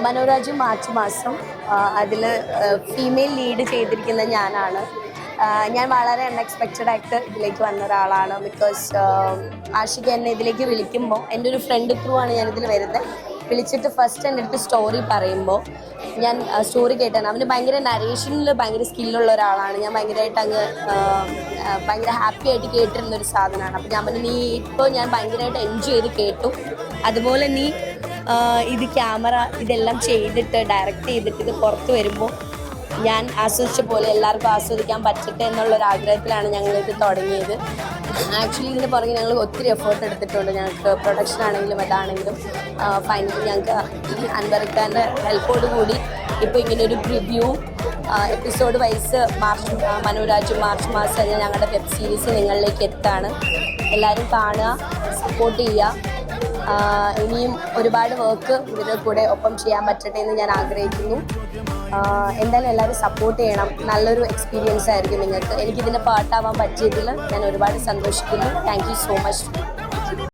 Manorajyam March മാസം അതിൽ female lead ചെയ്തിരിക്കുന്ന ഞാനാണ്. ഞാൻ വളരെ അൺഎക്സ്പെക്റ്റഡ് ആയിട്ട് ഇതിലേക്ക് വന്ന ഒരാളാണ്. ബിക്കോസ് ആഷിക എന്നെ ഇതിലേക്ക് വിളിക്കുമ്പോൾ എൻ്റെ ഒരു ഫ്രണ്ട് ത്രൂ ആണ് ഞാനിതിൽ വരുന്നത്. വിളിച്ചിട്ട് ഫസ്റ്റ് എൻ്റെ അടുത്ത് സ്റ്റോറി പറയുമ്പോൾ ഞാൻ സ്റ്റോറി കേട്ടാണ്. അവന് ഭയങ്കര നരേഷനിൽ ഭയങ്കര സ്കില്ലുള്ള ഒരാളാണ്. ഞാൻ ഭയങ്കര ഹാപ്പി ആയിട്ട് കേട്ടിരുന്നൊരു സാധനമാണ്. അപ്പോൾ ഞാൻ പറഞ്ഞു, നീ ഇപ്പോൾ ഞാൻ ഭയങ്കരമായിട്ട് എൻജോയ് ചെയ്ത് കേട്ടു, അതുപോലെ നീ ഇത് ക്യാമറ ഇതെല്ലാം ചെയ്തിട്ട് ഡയറക്റ്റ് ചെയ്തിട്ട് ഇത് പുറത്ത് വരുമ്പോൾ ഞാൻ ആസ്വദിച്ച പോലെ എല്ലാവർക്കും ആസ്വദിക്കാൻ പറ്റട്ടെ എന്നുള്ളൊരാഗ്രഹത്തിലാണ് ഞങ്ങളിത് തുടങ്ങിയത്. ആക്ച്വലി ഇതിന് പുറകെ ഞങ്ങൾ ഒത്തിരി എഫേർട്ട് എടുത്തിട്ടുണ്ട്. ഞങ്ങൾക്ക് പ്രൊഡക്ഷൻ ആണെങ്കിലും അതാണെങ്കിലും ഫൈനലി ഞങ്ങൾക്ക് അൻവറിക്കാൻ്റെ ഹെൽപ്പോട് കൂടി ഇപ്പോൾ ഇങ്ങനൊരു preview episode vice Manorajyam March മാസം ഞങ്ങളുടെ വെബ് സീരീസ് നിങ്ങളിലേക്ക് എത്താണ്. എല്ലാവരും കാണുക, സപ്പോർട്ട് ചെയ്യുക. ഇനിയും ഒരുപാട് വർക്ക് ഇതിൻ്റെ കൂടെ ഒപ്പം ചെയ്യാൻ പറ്റട്ടെ എന്ന് ഞാൻ ആഗ്രഹിക്കുന്നു. എന്തായാലും എല്ലാവരും സപ്പോർട്ട് ചെയ്യണം. നല്ലൊരു എക്സ്പീരിയൻസ് ആയിരിക്കും നിങ്ങൾക്ക്. എനിക്കിതിൻ്റെ പാർട്ടാവാൻ പറ്റിയതിൽ ഞാൻ ഒരുപാട് സന്തോഷിക്കുന്നു. Thank you so much.